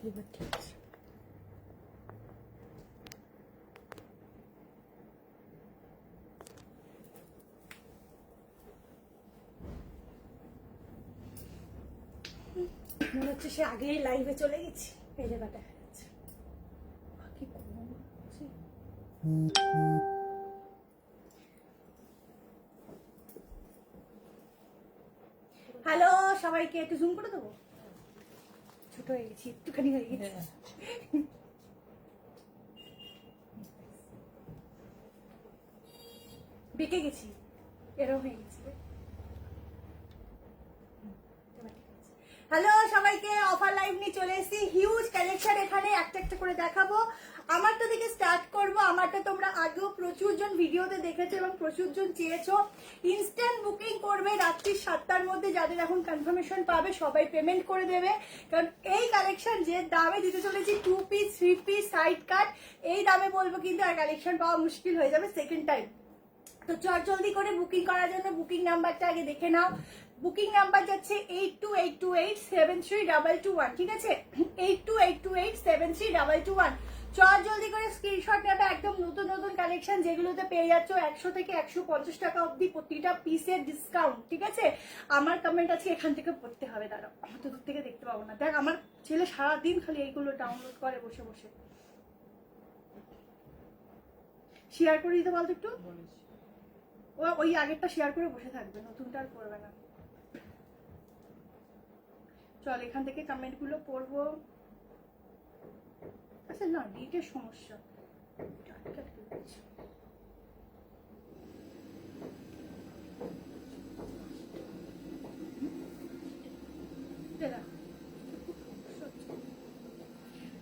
এবার ঠিক আছে। মনে হচ্ছে সে আগেই লাইভে চলে গেছি। এই জায়গাটা দেখা যাচ্ছে। কি কম আছে। হ্যালো সবাইকে, একটু জুম করে দেবো। ছোট হয়ে গেছি, একটুখানি হয়ে গেছি। বেঁকে গেছি, এরকম হয়ে গেছি। হ্যালো সবাইকে, অফার লাইভ নিয়ে চলে এসেছি। হিউজ কালেকশন এখানে একটা একটা করে দেখাবো। আমারটা থেকে স্টার্ট করবো। আমারটা তোমরা আগেও প্রচুর জন ভিডিওতে দেখেছো এবং প্রচুর জন চেয়েছো। ইনস্ট্যান্ট বুকিং করবে রাত্রি 7টার মধ্যে। যাদের এখন কনফার্মেশন পাবে সবাই পেমেন্ট করে দেবে, কারণ এই কালেকশন যে দামে দিতে চলেছি 2 পিস 3 পিস সাইড কাট, এই দামে বলবো কিন্তু আর কালেকশন পাওয়া মুশকিল হয়ে যাবে সেকেন্ড টাইম। তো চট জলদি করে বুকিং করার জন্য বুকিং নাম্বারটা আগে দেখে নাও। বুকিং নাম্বার যাচ্ছে 8282873221, ঠিক আছে? 8282873221। চট জলদি করে স্ক্রিনশট নেবে। একদম নতুন নতুন কালেকশন যেগুলোতে পেয়ে যাচ্ছ 100 থেকে 150 টাকা অবধি প্রতিটা পিসের ডিসকাউন্ট, ঠিক আছে? আমার কমেন্ট আছে এখান থেকে পড়তে হবে, দাঁড়াও, আমি তো দূর থেকে দেখতে পাবো না। দেখ আমার ছেলে সারাদিন খালি এইগুলো ডাউনলোড করে বসে বসে। শেয়ার করে দিতে বলতো একটু। ও ওই আগেরটা শেয়ার করে বসে থাকবে, নতুনটা আর করবে না। চল এখান থেকে কমেন্ট গুলো পড়বো। আচ্ছা না, ডিটের সমস্যা।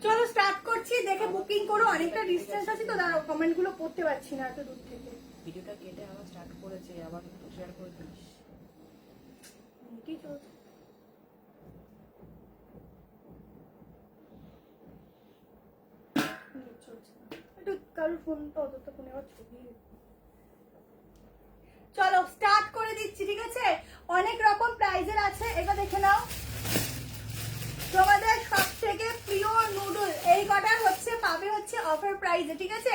চলো স্টার্ট করছি, দেখে বুকিং করো। অনেকটা ডিস্টেন্স আছে তো, দাঁড়াও কমেন্ট গুলো পড়তে পারছি না এত দূর থেকে। ভিডিওটা কেটে আবার স্টার্ট করেছে, আবার শেয়ার করে দিস। কি চলছে? একটু কারোর ফোনটা অতটা ফোনে আবার ছবি। চলো স্টার্ট করে দিচ্ছি, ঠিক আছে? অনেক রকম প্রাইজের আছে, এটা দেখে নাও। তোমাদের সব থেকে প্রিয় নুডল এই কটার হচ্ছে পাবে হচ্ছে অফার প্রাইজে, ঠিক আছে?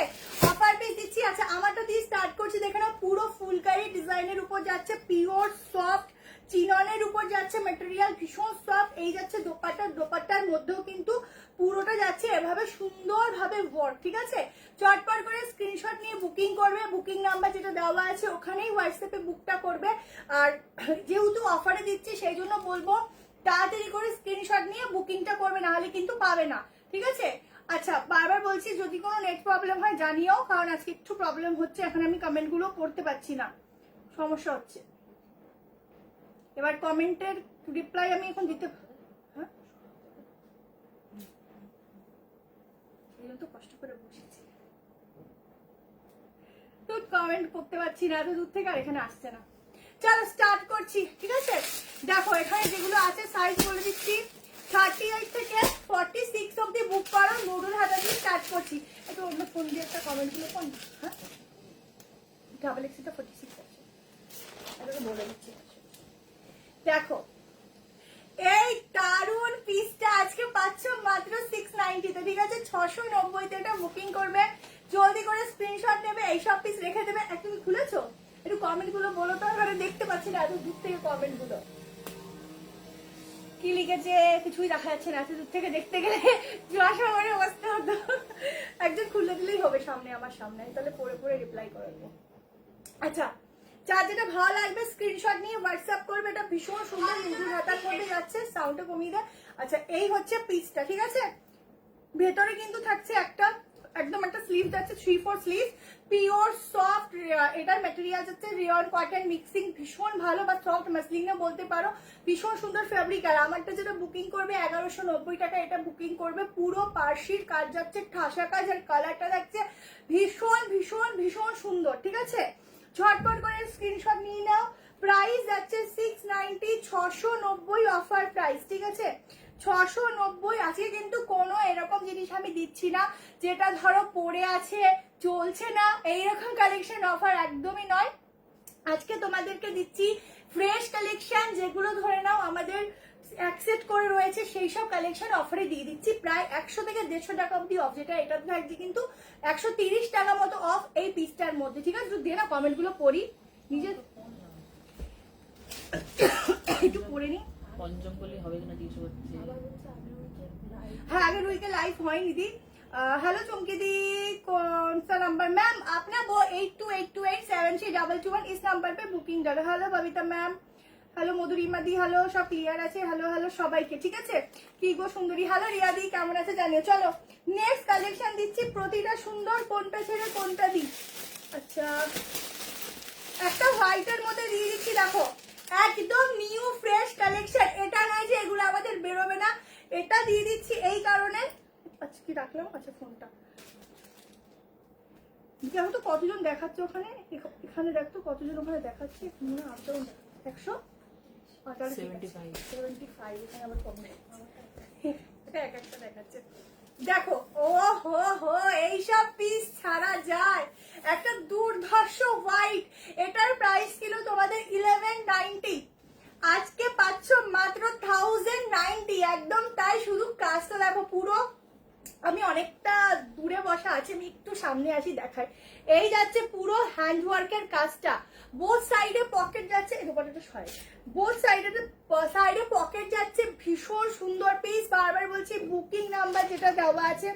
অফার পিস দিচ্ছি। আচ্ছা আমারটা দিয়ে স্টার্ট করছি, দেখে নাও। পুরো ফুলকারি ডিজাইনের উপর যাচ্ছে, পিওর সফট চিননের উপর যাচ্ছে, ম্যাটেরিয়াল ভীষণ সফট। এই যাচ্ছে দোপাট্টা, দোপাট্টার মধ্যেও কিন্তু পুরোটা যাচ্ছে এভাবে সুন্দরভাবে ওয়ার্ক, ঠিক আছে? চটপট করে স্ক্রিনশট নিয়ে বুকিং করবে। বুকিং নাম্বার যেটা দেওয়া আছে ওখানেই হোয়াটসঅ্যাপে বুকটা করবে। আর যেহেতু অফারে দিচ্ছি সেই জন্য বলবো তাড়াতাড়ি করে স্ক্রিনশট নিয়ে বুকিংটা করবে, না হলে কিন্তু পাবে না, ঠিক আছে? আচ্ছা বারবার বলছি, যদি কোনো নেট প্রবলেম হয় জানিও, কারণ আজকে একটু প্রবলেম হচ্ছে, এখন আমি কমেন্টগুলো পড়তে পারছি না, সমস্যা হচ্ছে। এবার কমেন্টের রিপ্লাই আমি এখন দিতে, হ্যাঁ এই জন্য তো কষ্ট করে বসেছি, তো কমেন্ট করতে পারছি না এত দূর থেকে, আর এখানে আসছে না। চলো স্টার্ট করছি, ঠিক আছে? দেখো এখানে যেগুলো আছে সাইজ বলে দিচ্ছি। 38 থেকে 46 অব্দি বুক করো। নুডল হাতা দিয়ে স্টার্ট করছি। একটু অন্য ফোন দিয়ে একটা কমেন্ট গুলো কোন, হ্যাঁ XXL 46 আছে, এটাকে বলে দিচ্ছি। দেখো এই দারুন পিসটা আজকে পাচ্ছ মাত্র 690 তে, ঠিক আছে? 690 তে এটা বুকিং করবে। জলদি করে স্ক্রিনশট নেবে, এইসব পিস রেখে দেবে। তুমি খুলেছো? একটু কমেন্ট গুলো বলো তো, আমি দেখতে পাচ্ছি না এত দূর থেকে কমেন্ট গুলো কি লিখেছে, কিছুই দেখা যাচ্ছে না এত দূর থেকে দেখতে গেলে জোয়াশা করে বসতে হতো। একজন খুলে দিলেই হবে সামনে, আমার সামনে, তাহলে পরে পরে রিপ্লাই করবো। আচ্ছা যার যেটা ভালো লাগবে স্ক্রিনশট নিয়ে হোয়াটসঅ্যাপ করবে। এটা ভীষণ সুন্দর নুডল হাতার মধ্যে যাচ্ছে, সাউন্ডটা কমিয়ে দেয়। আচ্ছা এই হচ্ছে পিসটা, ঠিক আছে? ভেতরে কিন্তু থাকছে একটা একদম একটা স্লিভ যাচ্ছে, 3/4 স্লিভ, পিওর সফট। এটার ম্যাটেরিয়াল যাচ্ছে রিয়ন কটন মিক্সিং, ভীষণ ভালো, বা সফট মাসলিনও বলতে পারো। ভীষণ সুন্দর ফেব্রিক। আর আমারটা যেটা বুকিং করবে 1190 টাকা, এটা বুকিং করবে। পুরো পার্সির কাজ যাচ্ছে, ঠাসা কাজ, আর কালারটা যাচ্ছে ভীষণ ভীষণ ভীষণ সুন্দর, ঠিক আছে? ঝটপট করে স্ক্রিনশট নিয়ে নাও। প্রাইস যাচ্ছে 690, 690 অফার প্রাইস, ঠিক আছে? 690। আজকে কিন্তু কোনো এরকম জিনিস আমি দিচ্ছি না যেটা ধরো পড়ে আছে চলছে না, এইরকম কালেকশন অফার একদমই নয়। আজকে তোমাদেরকে দিচ্ছি ফ্রেশ কালেকশন, যেগুলো ধরে নাও আমাদের এক সেট করে রয়েছে, সেই সব কালেকশন অফারে দিয়ে দিচ্ছি। প্রায় 100 থেকে 150 টাকা অব্দি অফ, যেটা এটা থাকছে কিন্তু 130 টাকা মতো অফ এই পিসটার মধ্যে। ঠিক আছে, দিয়ে না কমেন্ট গুলো পড়ি, নিজে একটু পড়ে নি। পঞ্চম করলে হবে কিনা জিজ্ঞেস করছে। हाँ अगर रुई के लाइव होएंगी दी। हेलो चुमकी दी, कौन सा नंबर मैम अपना वो 8282873221 इस नंबर पे बुकिंग कर। Hello Babita ma'am, hello Madhurima দি, হ্যালো সব ক্লিয়ার আছে, হ্যালো হ্যালো সবাইকে। ঠিক আছে, কি গো সুন্দরী, হ্যালো রিয়া দি, কেমন আছে জানিও। চলো নেক্সট কালেকশন দিচ্ছি, প্রতিটা সুন্দর, কোনটা ছেড়ে কোনটা দিই। আচ্ছা একটা হোয়াইটের মধ্যে দিয়ে দিচ্ছি, দেখো একদম নিউ ফ্রেশ কালেকশন। এটা নয় যে এগুলো আমাদের বেরোবে না, এটা দিয়ে দিচ্ছি এই কারণে। আচ্ছা কি রাখলাম, আচ্ছা ফোনটা দেখো তো কতজন দেখাচ্ছে ওখানে, এখানে দেখতো কতজন ওখানে দেখাচ্ছে, 175 এখানে আবার কম এটা এক একটা দেখাচ্ছে। দেখো ও হো হো, এইসব পিস ছাড়া যায়। একটা দুর্ধর্ষ হোয়াইট, এটার প্রাইস ছিল তোমাদের 1190, আজকে পাচ্ছ মাত্র 1090, একদম তাই। শুধু কাজটা দেখো পুরো, আমি অনেকটা দূরে বসা আছে, আমি একটু সামনে আসি দেখাই। এই যাচ্ছে পুরো হ্যান্ড ওয়ার্কের কাজটা, বোথ সাইডে পকেট যাচ্ছে, এই দোপাটাটা সয়, বোথ সাইডে পকেট যাচ্ছে, ভীষণ সুন্দর পিস। বারবার বলছি বুকিং নাম্বার যেটা দেওয়া আছে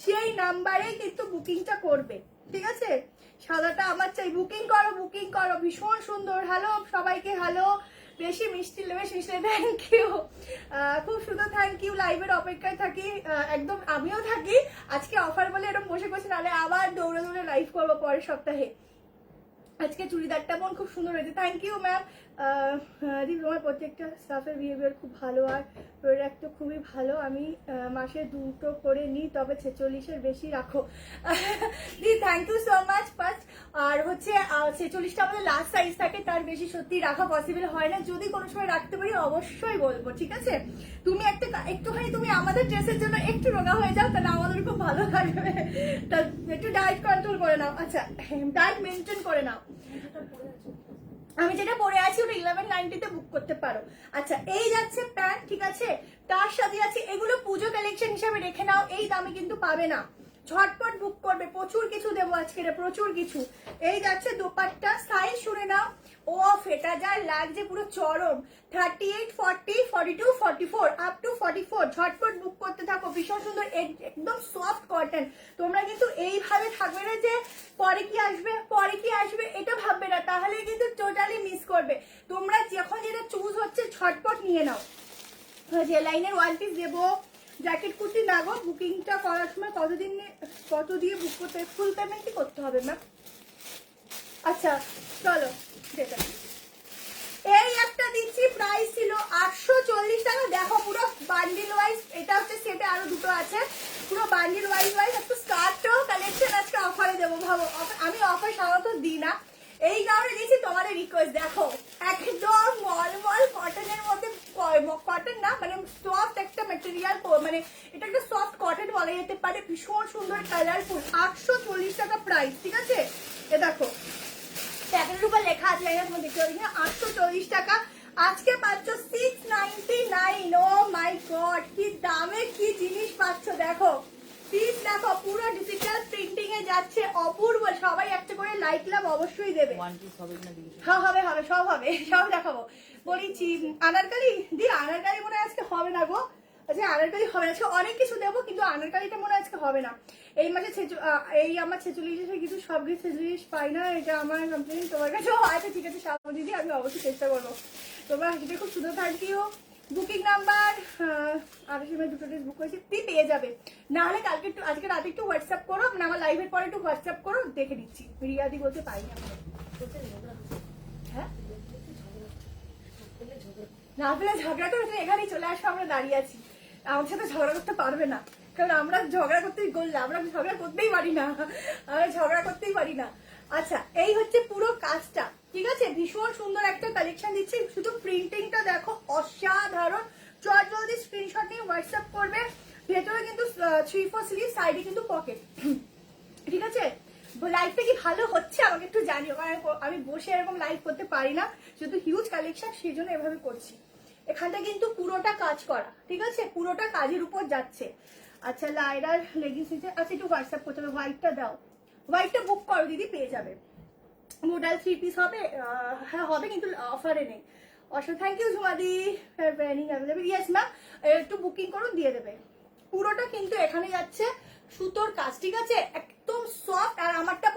সেই নাম্বারে কিন্তু বুকিংটা করবে। ঠিক আছে, সাদাটা আমার চাই, বুকিং করো বুকিং করো, ভীষণ সুন্দর। হ্যালো সবাইকে, হ্যালো, বেশি মিষ্টি থ্যাংক ইউ, খুব সুন্দর, থ্যাংক ইউ। লাইভের অপেক্ষায় থাকি, একদম আমিও থাকি। আজকে অফার বলে এরকম বসে বসে, নাহলে আবার দৌড়ে দৌড়ে লাইভ করবো পরের সপ্তাহে। আজকে চুড়িদারটা বোন খুব সুন্দর হয়েছে, থ্যাংক ইউ ম্যাম। দি তোমার প্রত্যেকটা স্টাফের বিহেভিয়ার খুব ভালো, আর প্রোডাক্ট তো খুবই ভালো। আমি মাসে 2টো করে নিই, তবে 46-এর বেশি রাখো। দি thank you so much first. আর হচ্ছে 46টা আমাদের লাস্ট সাইজ থাকে, তার বেশি সত্যি রাখা পসিবল হয় না। যদি কোনো সময় রাখতে পারি অবশ্যই বলবো। ঠিক আছে, তুমি একটুখানি তুমি আমাদের ড্রেসের জন্য একটু রোগা হয়ে যাও, তাহলে আমাদের খুব ভালো লাগবে। তা একটু ডায়েট কন্ট্রোল করে নাও, আচ্ছা ডায়েট মেনটেন করে নাও। আমি যেটা পরে আছি ওটা 1190-তে বুক করতে পারো। আচ্ছা এই যাচ্ছে প্যান্ট, ঠিক আছে, তার সাথে আছে এগুলো পুজো কালেকশন হিসাবে রেখে নাও, এই দামে কিন্তু পাবে না, ঝটপট বুক করবে, প্রচুর কিছু দেবো আজকে, প্রচুর কিছু। এই যাচ্ছে দোপাট্টা, সাইজ শুনে নাও, ও ফেটা যায়, লাগছে পুরো চরম, 38, 40, 42, 44 আপ টু 44, ঝটপট বুক করতে থাকো। ভীষণ সুন্দর, একদম সফট কটন। তোমরা কিন্তু এইভাবে থাকবে না যে পরে কি আসবে এটা ভাববে না, তাহলে কিন্তু টোটালি মিস করবে। তোমরা যখন যেটা চুজ হচ্ছে ঝটপট নিয়ে নাও। যে লাইনের 1 পিস দেবো, জ্যাকেট কুর্তি না গো, বুকিংটা করার সময় কত দিয়ে বুক করতে, ফুল পেমেন্টই করতে হবে ম্যাম। আচ্ছা চলো যেটা এই একটা দিচ্ছি, প্রাইস ছিল 840 টাকা। দেখো পুরো বান্ডিল ওয়াইজ, এটা হচ্ছে সেটে আরো দুটো আছে, পুরো বান্ডিল ওয়াইজ একটু স্কার্টও কালেকশন আজকে অফারে দেবো। ভাবো আমি অফার সাধারণত দিই না, এই কারণে দিয়েছি তোমাদের রিকোয়েস্ট। দেখো একদম মলমল কটনের মধ্যে, কটন না মানে সফট একটা মেটেরিয়াল, মানে এটা একটা সফট কটন বলা যেতে পারে, ভীষণ সুন্দর কালারফুল, 840 টাকা প্রাইস। ঠিক আছে, এ দেখো প্যাকেটের উপর লেখা আছে, তোমার দেখতে পাচ্ছি না, 840 টাকা। আজকে পাচ্ছ 699। ও মাই গড, কি দামে কি জিনিস পাচ্ছ। দেখো পিস দেখো, পুরো ডিজিটাল প্রিন্টিং এ যাচ্ছে, অপূর্ব। সবাই একটা করে লাইক লাভ অবশ্যই দেবে। হ্যাঁ হবে হবে, সব হবে, সব দেখাবো বলেছি। আনারকালি দি, আনারকালি মনে হয় আজকে হবে না গো। আচ্ছা আনারকালি হবে না আজকে, অনেক কিছু দেবো কিন্তু আনারকালিটা মনে হয় আজকে হবে না। এই মাসে এই আমার 46 কিন্তু সব কিছু 46 পাই না, এটা আমার কমপ্লেন তোমার কাছে। আচ্ছা ঠিক আছে সাবু দিদি, আমি অবশ্যই চেষ্টা করবো। তোমরা আসবে, খুব সুন্দর, থ্যাংক ইউ। বুকিং নাম্বার 28 দুটো ড্রেস বুক করেছি, তুই পেয়ে যাবে। না হলে কালকে একটু, আজকে রাতে একটু হোয়াটসঅ্যাপ করো, না আমার লাইভের পরে একটু হোয়াটসঅ্যাপ করো, দেখে দিচ্ছি। রিয়াদি বলতে পাইনি আমরা, হ্যাঁ না পেলে ঝগড়া করে তুমি এখানেই চলে আসো, আমরা দাঁড়িয়ে আছি। আমার সাথে ঝগড়া করতে পারবে না, কারণ আমরা ঝগড়া করতেই গড়লাম, আমরা ঝগড়া করতেই পারি না, আমরা ঝগড়া করতেই পারি না। আচ্ছা এই হচ্ছে পুরো কাজটা, ঠিক আছে, ভীষণ সুন্দর একটা কালেকশন দিচ্ছি। শুধু প্রিন্টিংটা দেখো অসাধারণ, চট জলদি স্ক্রিনশট নিয়ে হোয়াটসঅ্যাপ করবে। ভেতরে কিন্তু 3/4 স্লিভ, সাইডে কিন্তু পকেট। ঠিক আছে, লাইভটা কি ভালো হচ্ছে আমাকে একটু জানিও, কারণ আমি বসে এরকম লাইভ করতে পারি না, শুধু হিউজ কালেকশন সেই জন্য এভাবে করছি। এখানটা কিন্তু পুরোটা কাজ করা, ঠিক আছে, পুরোটা কাজের উপর যাচ্ছে। আচ্ছা লাইরার লেগিংস নিচে, আচ্ছা একটু হোয়াটসঅ্যাপ করতে হবে, হোয়াইটটা দাও, হোয়াইটটা বুক করো দিদি, পেয়ে যাবে। মোডাল 3 পিস হবে, হ্যাঁ হবে কিন্তু অফারে নেই। অসংখ্য থ্যাংক ইউ ঝুমাদি, প্ল্যানিং অ্যাভেলেবল, ইয়েস ম্যাম, একটু বুকিং করুন দিয়ে দেবে। পুরোটা কিন্তু এখানে যাচ্ছে সুতোর কাজ, ঠিক আছে, একদম সফট। আর আমারটা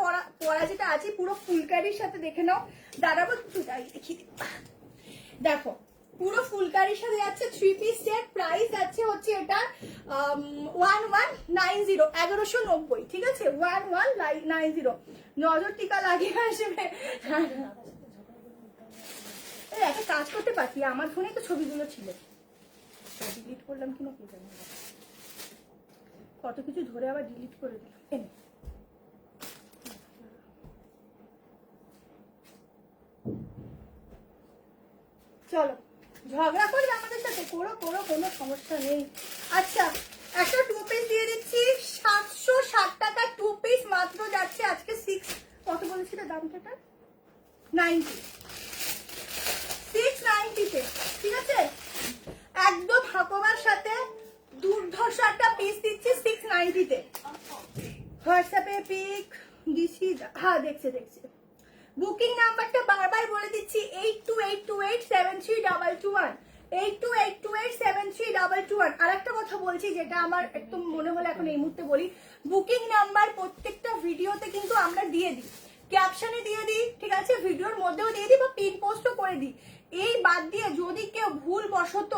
পরা যেটা আছে পুরো ফুলকারির সাথে, দেখে নাও, দাঁড়াবো দুটাই দেখিয়ে দিই। দেখো পুরো ফুলকারির সাথে যাচ্ছে 3 পিস সেট, প্রাইস যাচ্ছে হচ্ছে এটা 1190, 1190, ঠিক আছে, 1190। নজর টিকা লাগিয়ে আসবে। একটা কাজ করতে পারছি, আমার ফোনে তো ছবিগুলো ছিল, ডিলিট করলাম কিনা কি জানি, কত কিছু ধরে আবার ডিলিট করে দিলাম। চলো ঝগড়া করবে আমাদের সাথে, করো করো, কোনো সমস্যা নেই। আচ্ছা একটা 2 পিস দিয়ে দিচ্ছি 760 টাকা 2 পিস, মাত্র যাচ্ছে আজকে 6, কত বলেছিল দামটা, 90, 690 তে, ঠিক আছে, একদম হাকোবার সাথে দুর্ধর্ষ একটা পিস দিচ্ছি 690 তে। হোয়াটসঅ্যাপে পিক দিছি, হ্যাঁ দেখছে। বুকিং নাম্বারটা বারবার বলে দিচ্ছি, 8282873221, 8282873221। আর একটা কথা বলছি যেটা আমার একদম মনে হলো এখন এই মুহূর্তে বলি, বুকিং নাম্বার প্রত্যেকটা ভিডিওতে কিন্তু আমরা দিয়ে দিই, ক্যাপশনে দিয়ে দিই, ঠিক আছে, ভিডিওর মধ্যেও দিয়ে দিই বা পিন পোস্টও করে দিই। এই বাদ দিয়ে যদি কেউ ভুল বশত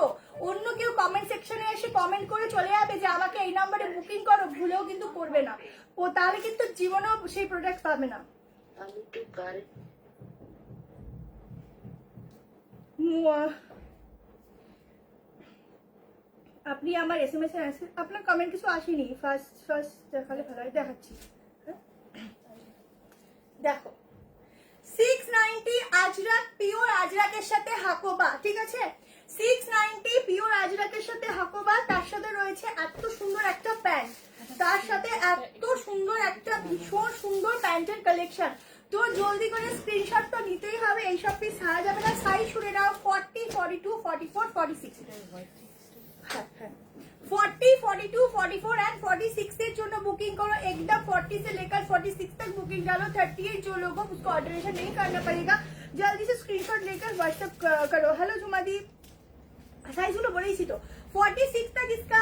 অন্য কেউ কমেন্ট সেকশনে এসে কমেন্ট করে চলে যাবে যে আমাকে এই নাম্বারে বুকিং করো, ভুলেও কিন্তু করবে না ও, তাহলে কিন্তু জীবনেও সেই প্রোডাক্ট পাবে না। আপনি আমার SMS এর আপনার কমেন্ট কিছু আসেনি, ফার্স্ট দেখালে ভালো হয়, দেখাচ্ছি। দেখো 690 আজরাক, পিওর আজরাকের সাথে হাকোবা, ঠিক আছে, 690 পিওর আজরাকের সাথে হাকোবা, তার সাথে রয়েছে এত সুন্দর একটা প্যান্ট, তার সাথে এত সুন্দর একটা ভীষণ সুন্দর প্যান্টের কালেকশন। তো জলদি করে স্ক্রিনশট তো নিতেই হবে, এইসব পিস ছাড়া যাবে না। সাইজ শুনে নাও 40, 42, 44, 46, হ্যাঁ 40, 42, 44 एंड 46 के जो बुकिंग करो, एकदम 40 से लेकर 46 तक बुकिंग डालो। 38 जो लोगों को उसको ऑल्टरेशन नहीं करना पड़ेगा, जल्दी से स्क्रीनशॉट लेकर व्हाट्सएप करो। हेलो जुमादी, साइज गुलो बोले इसी तो 46 तक इसका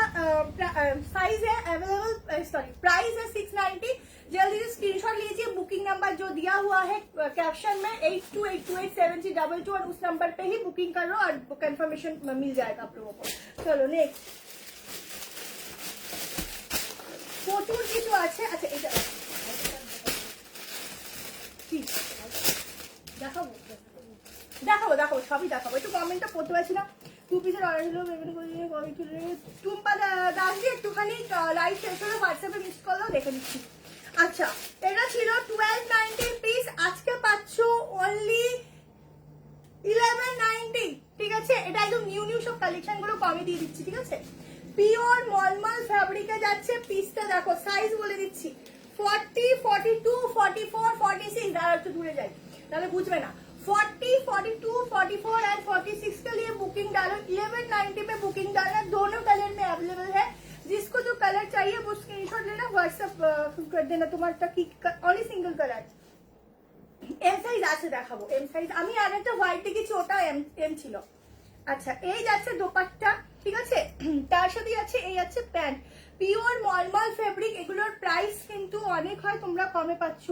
साइज है अवेलेबल, सॉरी प्राइस है 690। जल्दी से स्क्रीनशॉट लीजिए, बुकिंग नंबर जो दिया हुआ है कैप्शन में 82828732 और उस नंबर पे ही बुकिंग करो और कंफर्मेशन मिल जाएगा आप लोगों को। चलो नेक्स्ट প্রচুর কিছু আছে। আচ্ছা এটা দেখাবো দেখাবো দেখাবো সবই দেখাবো, একটু কমেন্টটা পড়তে পারছি না। 2 পিসের অর্ডার হলো, পেমেন্ট করে দিয়ে কবে চলে টুম্পা দাস দিয়ে একটুখানি লাইভ শেষ হলো, হোয়াটসঅ্যাপে মিস করলেও দেখে দিচ্ছি। আচ্ছা এটা ছিল 1290 পিস, আজকে পাচ্ছ অনলি 1190, ঠিক আছে, এটা একদম নিউ সব কালেকশন গুলো কমে দিয়ে দিচ্ছি, ঠিক আছে। পিওর মলমল ফ্যাব্রিকে যাচ্ছে, পিসটা দেখো, সাইজ বলে দিচ্ছি 40, 42, 44, 46, দাঁড়া একটু দূরে যাই তাহলে बुझবে না। 40, 42, 44 एंड 46 के लिए बुकिंग डालो, 1190 में बुकिंग डालना, दोनों कलर में अवेलेबल है। जिसको जो कलर चाहिए वो स्क्रीनशॉट लेना, व्हाट्सएप कर देना তোমারটা কি, only single colour. M size আছে দেখাবো, এম সাইজ আমি আর একটা হোয়াইট দেখেছি, ওটা এম ছিল। আচ্ছা এই যাচ্ছে দোপাট্টা, ঠিক আছে, তার সাথে যাচ্ছে এই যাচ্ছে প্যান্ট, পিওর মলমল ফেব্রিক। এগুলোর প্রাইস কিন্তু অনেক হয়, তোমরা কমে পাচ্ছ।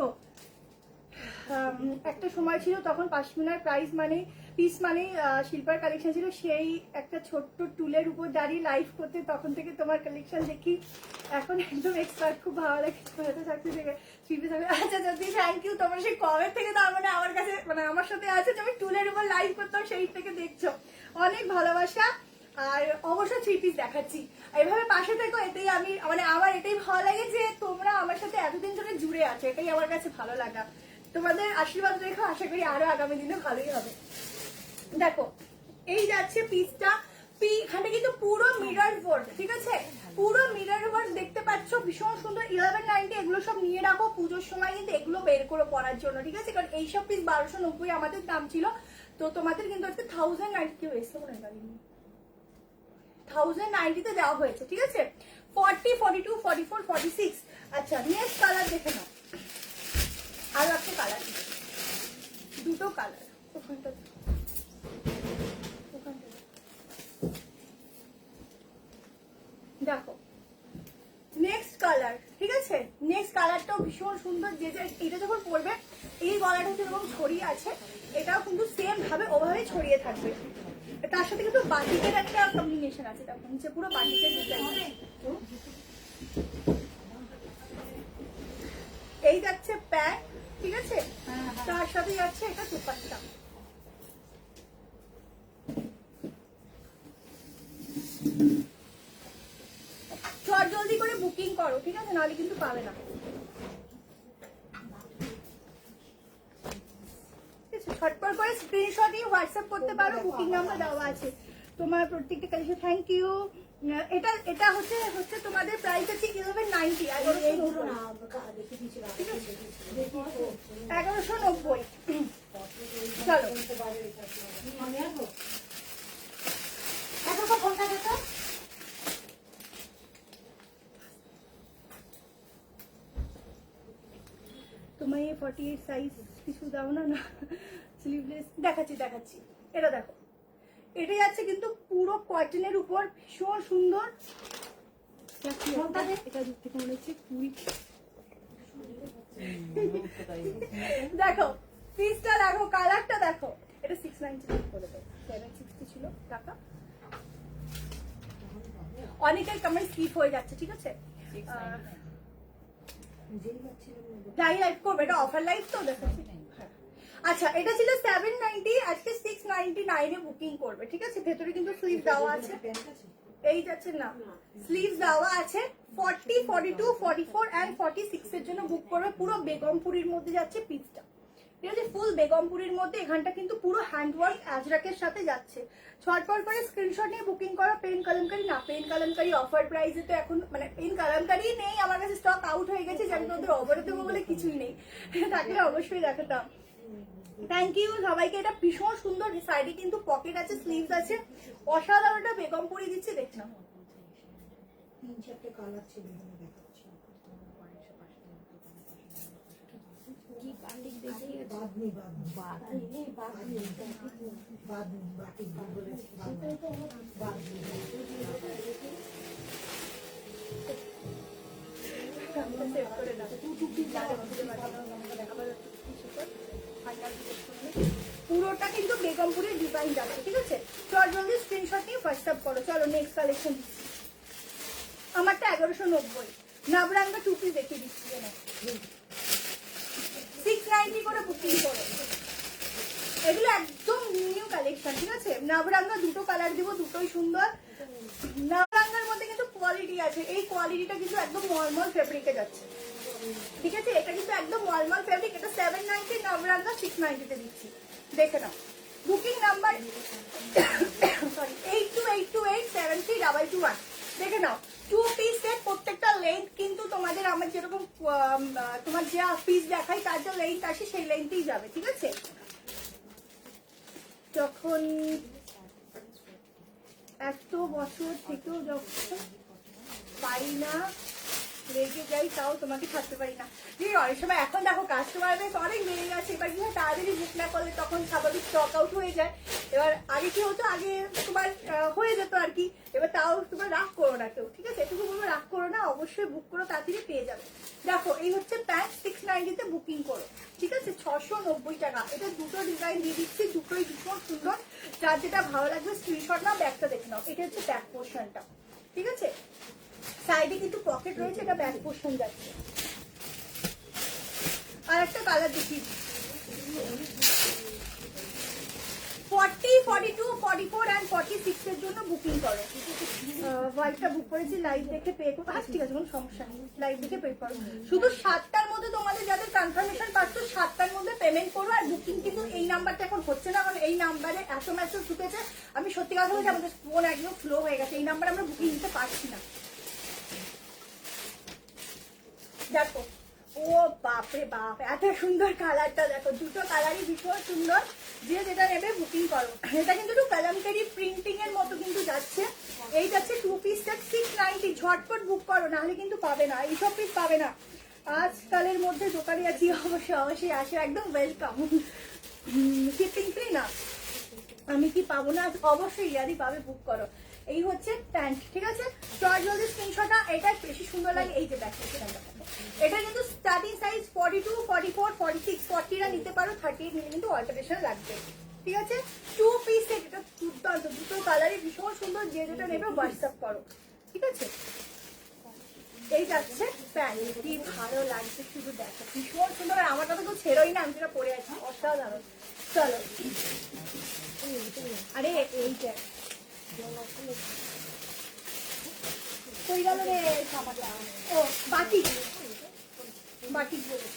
একটা সময় ছিল তখন পাশমিনার প্রাইস মানে পিস মানে শিল্পার কালেকশন ছিল, সেই একটা ছোট্ট টুলের উপর দাঁড়িয়ে লাইভ করতে, তখন থেকে তোমার কালেকশন দেখি, এখন একদম এক্সপার্ট, খুব ভালো লাগে। আচ্ছা যদি থ্যাংক ইউ, তোমার সেই কমের থেকে তার মানে আমার কাছে মানে আমার সাথে আছে যে আমি টুলের উপর লাইভ করতাম, সেই থেকে দেখছো, অনেক ভালোবাসা। আর অবশ্যই 3 পিস দেখাচ্ছি, এইভাবে পাশে থেকো, এতেই আমি মানে আমার এটাই ভালো লাগে যে তোমরা আমার সাথে এতদিন ধরে জুড়ে আছো, এটাই আমার কাছে ভালো লাগা। তোমাদের আশীর্বাদ রেখো, আশা করি আরো আগামী দিনে ভালোই হবে। দেখো এই যাচ্ছে পিসটা, এখানে কিন্তু পুরো মিরর ওয়ার্ক, ঠিক আছে, পুরো মিরর ওয়ার্ক দেখতে পাচ্ছ, ভীষণ সুন্দর। 1190, এগুলো সব নিয়ে রাখো, পুজোর সময় কিন্তু এগুলো বের করে পরার জন্য, ঠিক আছে, কারণ এইসব পিস 1290 আমাদের দাম ছিল, তো তোমাদের কিন্তু আজকে 1090 কেউ এসে মনে হয়। 1090 দেওয়া হয়েছে, ঠিক আছে? 40, 42, 44, 46। আচ্ছা, নেক্সট কালার দেখে নাও। আর একটা কালার, দুটো কালার ওখানটা দেখো। নেক্সট কালার, ঠিক আছে? নেক্সট কালারটাও ভীষণ সুন্দর। যে এটা যখন পরবে, এই গলাটা যেরকম ছড়িয়ে আছে, এটাও কিন্তু সেম ভাবে ওভাবে ছড়িয়ে থাকবে। তার সাথে কিন্তু বাটিকের একটা কম্বিনেশন আছে, দেখো নিচে পুরো বাটিকের ডিজাইন। এই যাচ্ছে প্যান্ট, ঠিক আছে? তার সাথে যাচ্ছে এটা দুপাট্টা। চট জলদি করে বুকিং করো, ঠিক আছে? নাহলে কিন্তু পাবে না। ছটপট করে স্ক্রিনশট নিয়ে হোয়াটসঅ্যাপ করতে পারো, বুকিং নাম্বার দেওয়া আছে তোমার প্রত্যেকটা কালেকশন। Thank you. এটা এটা হচ্ছে তোমাদের প্রাইস আছে 1190, 1190। চলো তোমার এই 48 সাইজ কিছু দাও না। না স্লিভলেস দেখাচ্ছি। এটা দেখো, এটা যাচ্ছে কিন্তু পুরো কটনের উপর, ভীষণ সুন্দর। এটা দিক থেকে মনে হচ্ছে কুড়ি। দেখো পিসটা দেখো, কালারটা দেখো। এটা 690 করে দেয়, 760 ছিল টাকা। অনেকের কমেন্ট স্কিপ হয়ে যাচ্ছে, ঠিক আছে? যাই লাইভ করবে, এটা অফার লাইভ তো দেখাচ্ছি। আচ্ছা, এটা ছিল 790, আজকে 699 এ বুকিং করবে, ঠিক আছে? ভেতরে কিন্তু স্লিভ দেওয়া আছে, এই যাচ্ছে না, স্লিভ দেওয়া আছে। 40, 42, 44 এন্ড 46 এর জন্য বুক করবে। পুরো বেগমপুরীর মধ্যে যাচ্ছে পিসটা, ঠিক আছে? ফুল বেগমপুরীর মধ্যে। এখানটা কিন্তু পুরো হ্যান্ডওয়ার্ক আজরাকের সাথে যাচ্ছে। ছটপট করে স্ক্রিনশট নিয়ে বুকিং করো। পেন কলমকারি না, পেন কলমকারি অফার প্রাইসে তো এখন মানে পেন কলমকারি নেই আমার কাছে, স্টক আউট হয়ে গেছে। জানি তোদের অফারে দেবো বলে কিছুই নেই, থাকলে অবশ্যই দেখাতাম। থ্যাংক ইউ সবাইকে। এটা ভীষণ সুন্দর, সাইডে কিন্তু পকেট আছে, স্লিভস আছে, অসাধারণ। একটা বেগমপুরি দিচ্ছি, দেখনা। পুরোটা কিন্তু বেগমপুরের ডিজাইন যাচ্ছে, ঠিক আছে? চট জলদি স্ক্রিনশট নিয়ে হোয়াটসঅ্যাপ করো। চলো নেক্সট কালেকশন। আমারটা 1190, নাবরাঙ্গা টু পিস দেখিয়ে দিচ্ছি। 690 করে বুকিং করো। এগুলো একদম নিউ কালেকশন, ঠিক আছে? নাবরাঙ্গা দুটো কালার দিব, দুটোই সুন্দর। নাবরাঙ্গার মধ্যে কিন্তু কোয়ালিটি আছে, এই কোয়ালিটিটা কিন্তু একদম নরমাল ফেব্রিকে যাচ্ছে, ঠিক আছে? এটা কিন্তু একদম নরমাল ফেব্রিক। এটা 790, নাবরাঙ্গা 690 তে দিচ্ছি, দেখে নাও। বুকিং নাম্বার সরি 8282873221, দেখে নাও। 2 পিস সেট, প্রত্যেকটা লেন্থ কিন্তু তোমাদের আমার যেরকম তোমার যে পিস দেখাই তার যে লেন্থ আসে সেই লেন্থেই যাবে, ঠিক আছে? যখন এত বছর থেকেও যখন পাই না, রেগে যাই, তাও তোমাকে ছাড়তে পারি না। অনেক সময় এখন দেখো কাস্টমার বেশ অনেক বেড়ে গেছে, এবার কি হয় তাড়াতাড়ি বুক না করলে তখন স্বাভাবিক স্টক আউট হয়ে যায়। এবার আগে কি হতো, আগে তোমার হয়ে যেত আর কি। এবার তাও তোমার রাগ করো না কেউ, ঠিক আছে? এটুকু বলবো, রাগ করো না, অবশ্যই বুক করো, তাড়াতাড়ি পেয়ে যাবে। দেখো এই হচ্ছে প্যান্ট, 690 তে বুকিং করো, ঠিক আছে? 690 টাকা। এটা দুটো ডিজাইন দিয়ে দিচ্ছি, দুটোই ভীষণ সুন্দর। যার যেটা ভালো লাগবে স্ক্রিনশট নাও, ব্যাকটা দেখে নাও। এটা হচ্ছে ব্যাক পোর্শনটা, ঠিক আছে? সাইডে কিন্তু পকেট রয়েছে, এটা ব্যাক পোর্শন যাচ্ছে। আর একটা কালার দেখি, 40, 42, 44 এন্ড 46 এর জন্য বুকিং করো। হোয়াইটটা বুক করেছি, লাইভ দেখে পে করো। আচ্ছা ঠিক আছে, কোনো সমস্যা নেই, লাইভ দেখে পে করো। শুধু 7টার মধ্যে তোমাদের যাদের কনফার্মেশন পাচ্ছ 7টার মধ্যে পেমেন্ট করো। আর বুকিং কিন্তু এই নাম্বারটা এখন হচ্ছে না, কারণ এই নাম্বারে এত মেসেজ ঢুকেছে। আমি সত্যি কথা বলছি, আমাদের ফোন একদম স্লো হয়ে গেছে, এই নাম্বারে আমরা বুকিং দিতে পারছি না। দেখো, ও বাপরে বাপ, এত সুন্দর কালারটা দেখো, দুটো কালারই ভীষণ সুন্দর। যে যেটা নেবে বুকিং করো। এটা কিন্তু একটু কালামকারি প্রিন্টিং এর মতো কিন্তু যাচ্ছে। এই যাচ্ছে 2 পিস সেট 690, ঝটপট বুক করো, নাহলে কিন্তু পাবে না, এইসব পিস পাবে না। আজকালের মধ্যে দোকানে আছি, অবশ্যই আসে, একদম ওয়েলকাম। শিপিং ফ্রি না, আমি কি পাবো না? অবশ্যই ইয়াদি পাবে, বুক করো। এই হচ্ছে প্যান্ট, ঠিক আছে? চট জলদি স্ক্রিনশটটা, এটা বেশি সুন্দর লাগে। এই যে দেখো, এটা কিন্তু স্টার্টিং সাইজ 42, 44, 46, 40টা নিতে পারো, 38 নিলে কিন্তু অল্টারেশন লাগবে, ঠিক আছে? 2 পিস সেট, এটা দুর্দান্ত, দুটো কালারই ভীষণ সুন্দর, যে যেটা নেবে হোয়াটসঅ্যাপ করো, ঠিক আছে? এই যাচ্ছে প্যান্ট, কি ভালো লাগছে শুধু দেখো, ভীষণ সুন্দর। আর আমার কথা তো ছেড়োই না, আমি যেটা পরে আছি, অসাধারণ। চলো, আরে এইটা কই গেল রে জামাটা? ও বাটি, বাটি বলে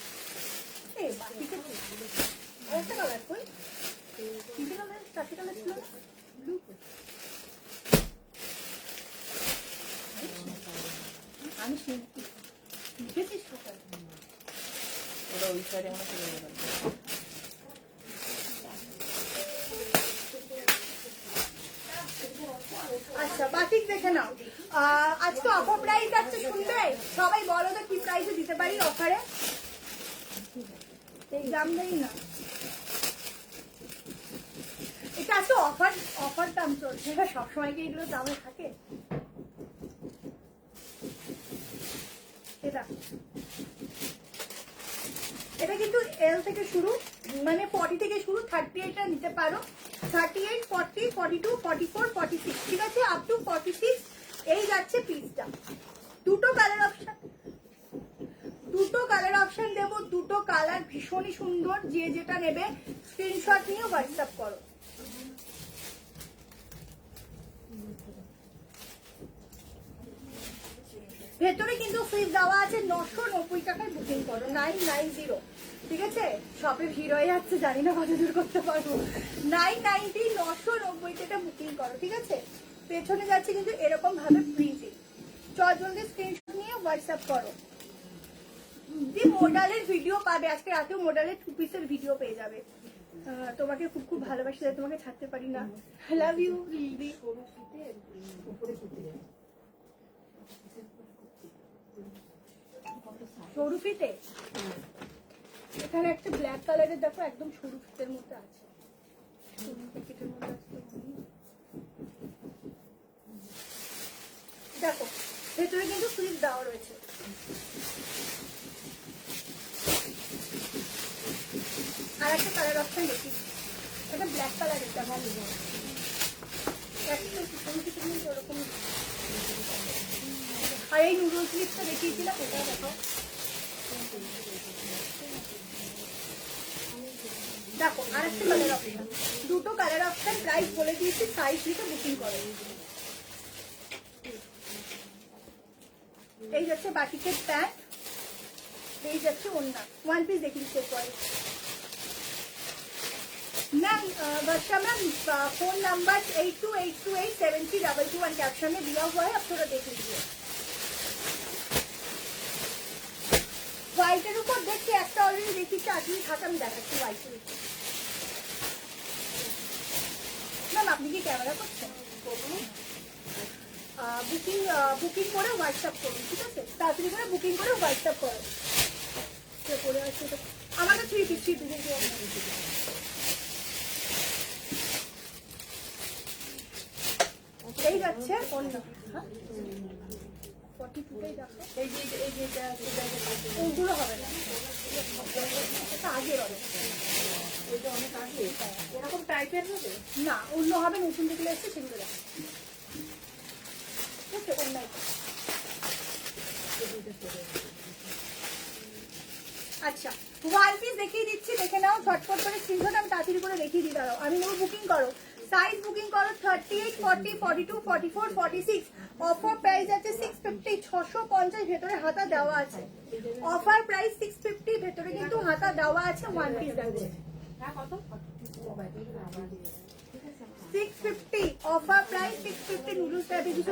এ বাটিতে আরেকটা কালার কই? তিনটে কালার, চারটে কালার ছিল না? ব্লু আমি দেখেছিস কোথায়? ওরা ওই সাইডে মনে চলে গেল। আচ্ছা বাটিক দেখে নাও। আজকে অফার প্রাইস যাচ্ছে, শুনবে? সবাই বলো তো কি প্রাইসে দিতে পারি অফারে? দাম নেই না, এটা আজকে অফার দাম চলছে। এটা সবসময় কি এগুলো দামে থাকে? এটা কিন্তু এল থেকে শুরু, মানে 40 থেকে শুরু, 38টা নিতে পারো, 38, 40, 42, 44, 46, ঠিক আছে? আপ টু 46 এই যাচ্ছে পিসটা। দুটো কালার অপশন দেবো, দুটো কালার ভীষণই সুন্দর, যে যেটা নেবে স্ক্রিনশট নিয়ে হোয়াটসঅ্যাপ করো। ভেতরে কিন্তু ফ্রিজ দেওয়া আছে, 990 টাকায় বুকিং করো, 990, ঠিক আছে? শপে ভিড় হয়ে যাচ্ছে, জানি না কত দূর করতে পারবো। 990, 990 টাকা বুকিং করো, ঠিক আছে? পেছনে যাচ্ছে কিন্তু এরকম ভাবে প্রিন্টিং। চল জলদি স্ক্রিনশট নিয়ে হোয়াটসঅ্যাপ করো। দি মোডালের ভিডিও পাবে, আজকে রাতেও মোডালের 2 পিসের ভিডিও পেয়ে যাবে। তোমাকে খুব খুব ভালোবাসি, তোমাকে ছাড়তে পারি না, আই লাভ ইউ রিলি। সরু ফিতে, এখানে একটা ব্ল্যাক কালারের দেখো, একদম সরু ফিতের মধ্যে আছে, সরু প্যাকেটের মধ্যে আছে। দেখো ভেতরে কিন্তু ফ্রিজ দেওয়া রয়েছে। আর একটা কালার অপশন দেখি, এটা ব্ল্যাক কালারের, দেখা যাবে ওরকম। আর এই নুডলস লিপটা দেখিয়েছিলাম, এটা দেখো, দেখো আর একটা কালার অপশন, দুটো কালার অপশন, প্রাইস বলে দিয়েছি, সাইজ লিখে বুকিং করো। এই যাচ্ছে বাটিকের প্যান্ট, এই যাচ্ছে ওন্না, 1 পিস দেখি চেক করে। मैम वर्षा मैम फोन नंबर 8282873221 कैप्शन में दिया हुआ है, आप थोड़ा देख लीजिए। হোয়াইটের উপর দেখছি একটা অলরেডি দেখিয়েছি, আপনি থাকা আমি দেখাচ্ছি হোয়াইটের উপর। ম্যাম আপনি কি ক্যামেরা করছেন? বুকিং করে হোয়াটসঅ্যাপ করুন, ঠিক আছে? তাড়াতাড়ি করে বুকিং করে হোয়াটসঅ্যাপ করো। পরে আছে আমাকে 3 পিস এই যাচ্ছে অন্য, হ্যাঁ 42টাই দেখো, ওগুলো হবে না, এটা আগের হবে, ওইটা অনেক আগে, এরকম টাইপের হবে না, অন্য হবে, নতুন যেগুলো এসছে সেগুলো দেখো, ঠিক আছে? অন্য আচ্ছা 1 পিস দেখিয়ে দিচ্ছি, দেখে নাও ঝটপট করে স্ক্রিনশট, আমি তাড়াতাড়ি করে দেখিয়ে দিই, দাঁড়াও আমি নেবো, বুকিং করো, সাইজ বুকিং করো 38, 40, 42, 44, 46, অফার প্রাইস আছে 650, 650, ভেতরে হাতা দেওয়া আছে, অফার প্রাইস 650, ভেতরে কিন্তু হাতা দেওয়া আছে, 1 পিস আছে 650, অফার প্রাইস 650, নুডলস টাইপের কিছু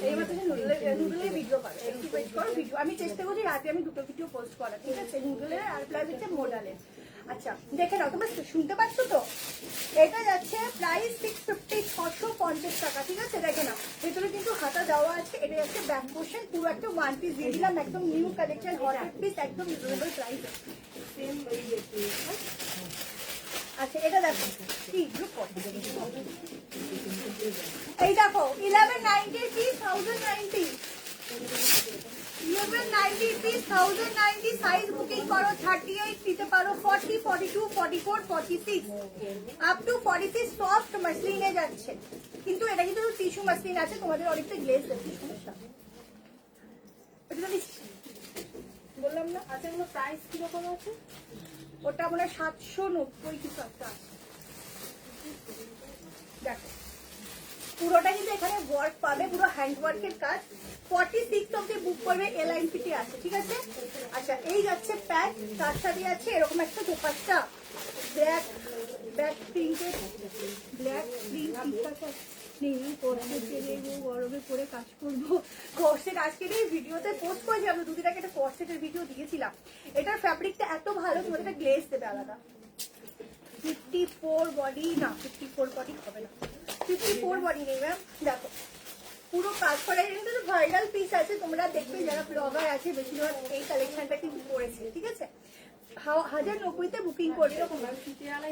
এইবার তুমি নুডলের ভিডিও পাবে, একটু ওয়েট করো, ভিডিও আমি চেষ্টা করছি রাতে আমি 2টো ভিডিও পোস্ট করার, ঠিক আছে? নুডলের আর প্লাস হচ্ছে মোডালের। আচ্ছা দেখে নাও, তোমরা শুনতে পাচ্ছ তো? এটা যাচ্ছে প্রাইস 650, 650 টাকা, ঠিক আছে? দেখে নাও, ভেতরে কিন্তু হাতা দেওয়া আছে। এটা যাচ্ছে ব্যাক পোর্শন, পুরো একটা ওয়ান পিস দিয়ে দিলাম, একদম নিউ কালেকশন, হট পিস, একদম রিজনেবল প্রাইসে। আচ্ছা এটা দেখো কি এই দেখো 1190 পিস 1090, 1190 পিস 1090, সাইজ বুকিং করো 38 নিতে পারো, 40, 42, 44, 46 আপ টু 46 সফট মাসলিনে যাচ্ছে। কিন্তু এটা কিন্তু টিস্যু মাসলিন আছে, তোমাদের অনেকটা গ্লেজ আছে, সমস্যা এটা তো বললাম না। আচ্ছা এগুলো প্রাইস কিরকম আছে? ওটা মনে হয় 790 কিছু একটা আছে। দেখো পুরোটা কিন্তু এখানে ওয়ার্ক পাবে, পুরো হ্যান্ড ওয়ার্কের কাজ। 46 অব্দি বুক করবে, LINPT আছে, ঠিক আছে? আচ্ছা এই যাচ্ছে প্যাক, তার সাথে আছে এরকম একটা dupatta, black printed, black print গরমে করে কাজ করবো, কর্সেট আজকে এই ভিডিওতে পোস্ট করেছি, আমরা দুদিন আগে একটা কর্সেটের ভিডিও দিয়েছিলাম। এটার ফ্যাব্রিকটা এত ভালো, তোমাদের একটা গ্লেজ দেবে আলাদা। 54 বডি না, 54 বডি হবে না, 54 বডি নেই ম্যাম। দেখো পুরো কাজ করা, এটা তো ভাইরাল পিস আছে, তোমরা দেখবে যারা ব্লগার আছে বেশিরভাগ এই কালেকশনটা কিন্তু করেছে, ঠিক আছে? 1090-তে বুকিং করবে।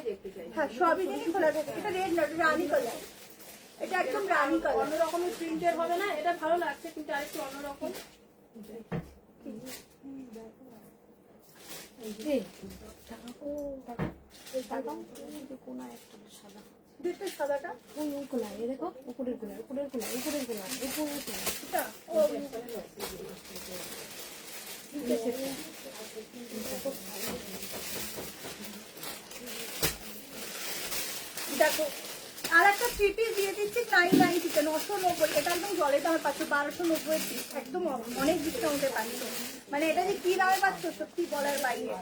দেখতে চাই। হ্যাঁ সবই দিনই খোলা থাকে। এটা রেড না, রানি কালার, এটা একদম রানি কালার। অন্যরকমের প্রিন্টের হবে না, এটা ভালো লাগছে কিন্তু আরেকটু অন্যরকম। দেখতে সাদাটা দেখো উপরের গোলা, উপরের গোলা, উপরের গোলা, উপরের গোলা। এটা ও দেখো আর একটা 3 পিস দিয়ে দিচ্ছি 990-তে, 990। এটা একদম জলের দামে পাচ্ছ, 1290 পিস, একদম অনেক ডিসকাউন্টে পাচ্ছ। মানে এটা যে কি দামে পাচ্ছ সত্যি বলার বাইরে।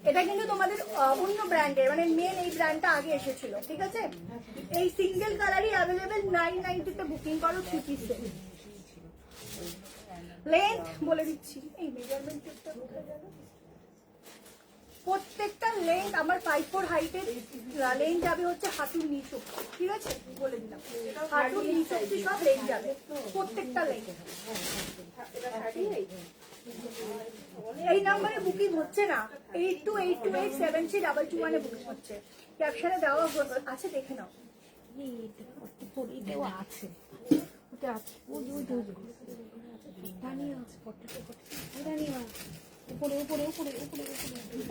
এটা কিন্তু তোমাদের অন্য ব্র্যান্ডের, মানে মেন এই ব্র্যান্ডটা আগে এসেছিল, ঠিক আছে? এই সিঙ্গেল কালারই অ্যাভেলেবেল, 990-তে বুকিং করো 3 পিসে। লেন্থ বলে দিচ্ছি, এই মেজারমেন্ট টেপটা কোথায় গেল? প্রত্যেকটা লেন্থ আমার 5'4" হাইটের লেন্থ যাবে হচ্ছে হাঁটুর নিচু, ঠিক আছে? বলে দিলাম হাঁটুর নিচু অব্দি সব লেন্থ যাবে, প্রত্যেকটা লেন্থ। এই নাম্বারে বুকিং হচ্ছে না, 8282873221-এ বুকিং হচ্ছে, ক্যাপশনে দেওয়া আছে, দেখে নাও। এটাও আছে, ওটা আছে, উপরে উপরে উপরে উপরে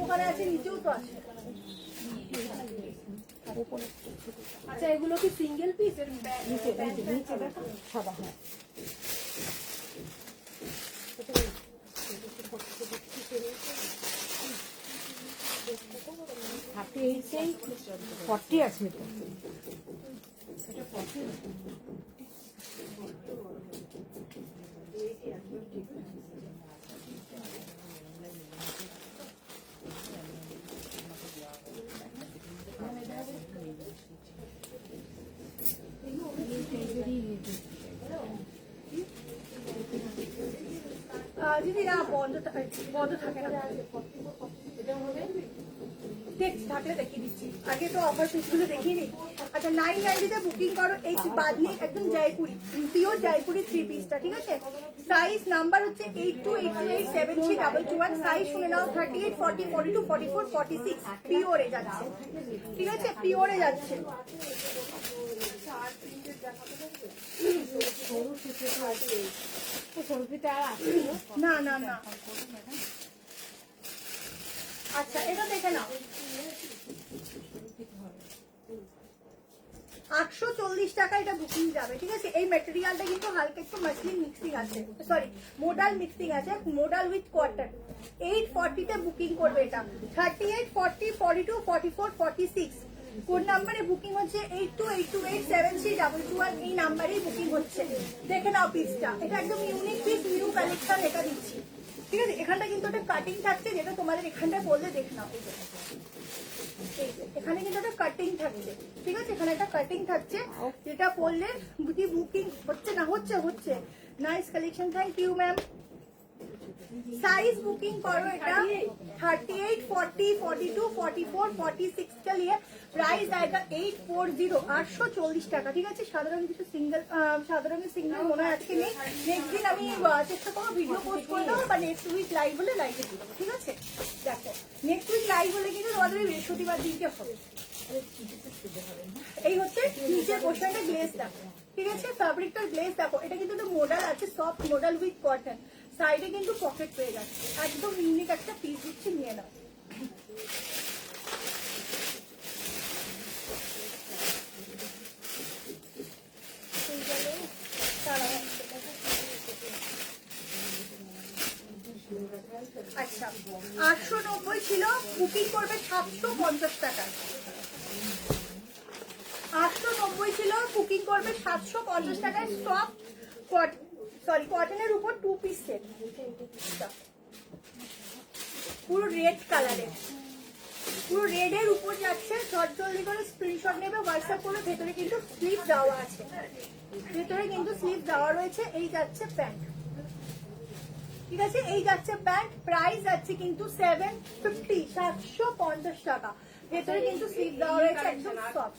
ওখানে আছে, নিচেও তো আছে। উপরে। আচ্ছা এগুলো কি সিঙ্গেল পিস? এর নিচে দেখো সাদা। হ্যাঁ হাতে এইটাই 40 আছে, এটা 40। দিদি না বন্ধ থাকে না, দেখছি থাকলে দেখিয়ে দিচ্ছি, আগে তো অফার পিসগুলো দেখিয়ে নিই। আচ্ছা 990-তে বুকিং করো এই বাদনি, একদম জয়পুরি, পিওর জয়পুরি 3 পিসটা, ঠিক আছে? সাইজ নাম্বার হচ্ছে 8282873221, সাইজ শুনে নাও 38, 40, 42, 44, 46, পিওরে যাচ্ছে, ঠিক আছে? পিওরে যাচ্ছে। না না না, আচ্ছা এটা দেখে নাও, 840 টাকা এটা বুকিং যাবে, ঠিক আছে? এই ম্যাটেরিয়ালটা কিন্তু হালকা একটু মাসলিন মিক্সিং আছে, সরি মোডাল মিক্সিং আছে, মোডাল উইথ কটন। 840-তে বুকিং করবে এটা, 38, 40, 42, 44, 46 কোন নাম্বারে বুকিং হচ্ছে? 8282873221, এই নাম্বারেই বুকিং হচ্ছে। দেখে নাও পিসটা, এটা একদম ইউনিক পিস, নিউ কালেকশন এটা দিচ্ছি, ঠিক আছে? এখানটা কিন্তু একটা কাটিং থাকছে, যেটা তোমাদের এখানটা বললে দেখে নাও, এখানে কিন্তু একটা কাটিং থাকছে, ঠিক আছে? এখানে একটা কাটিং থাকছে, যেটা পরলে বুকিং হচ্ছে না, হচ্ছে nice collection, thank you ma'am. Size booking करो এটা 38 40 42 44 46 के लिए प्राइस आएगा 840 840 টাকা ঠিক আছে সাধারণ কিছু সিঙ্গেল মনে হয় আজকে নেই নেক্সট দিন আমি চেষ্টা করব ভিডিও পোস্ট করে দেবো বা নেক্সট উইক লাইভ হলে লাইভে দিয়ে দেবো ঠিক আছে দেখো নেক্সট উইক লাইভ হলে কিন্তু তোমাদের বৃহস্পতিবার দিনকে হবে এই হচ্ছে নিচের পোর্শনটা গ্লেজ দেখো ঠিক আছে ফ্যাব্রিকটার গ্লেজ দেখো এটা কিন্তু একটা মডেল আছে সফট মডেল উইথ কটন সাইডে কিন্তু পকেট পেয়ে যাচ্ছে একদম ইউনিক একটা পিস দিচ্ছি নিয়ে নাও আচ্ছা 890 ছিল বুকিং করবে 750 টাকায় 890 ছিল বুকিং করবে 750 টাকায় সফট কটনের উপর 2 পিস সেট পুরো রেড কালারের পুরো রেড এর উপর যাচ্ছে জলদি করে স্ক্রিনশট নেবে হোয়াটসঅ্যাপ করে ভেতরে কিন্তু স্লিপ দেওয়া আছে ভেতরে কিন্তু স্লিপ দেওয়া রয়েছে এই যাচ্ছে প্যান্ট ঠিক আছে এই যাচ্ছে প্যান্ট প্রাইস যাচ্ছে কিন্তু 750 750 টাকা ভেতরে কিন্তু স্লিপ দেওয়া রয়েছে একদম সফট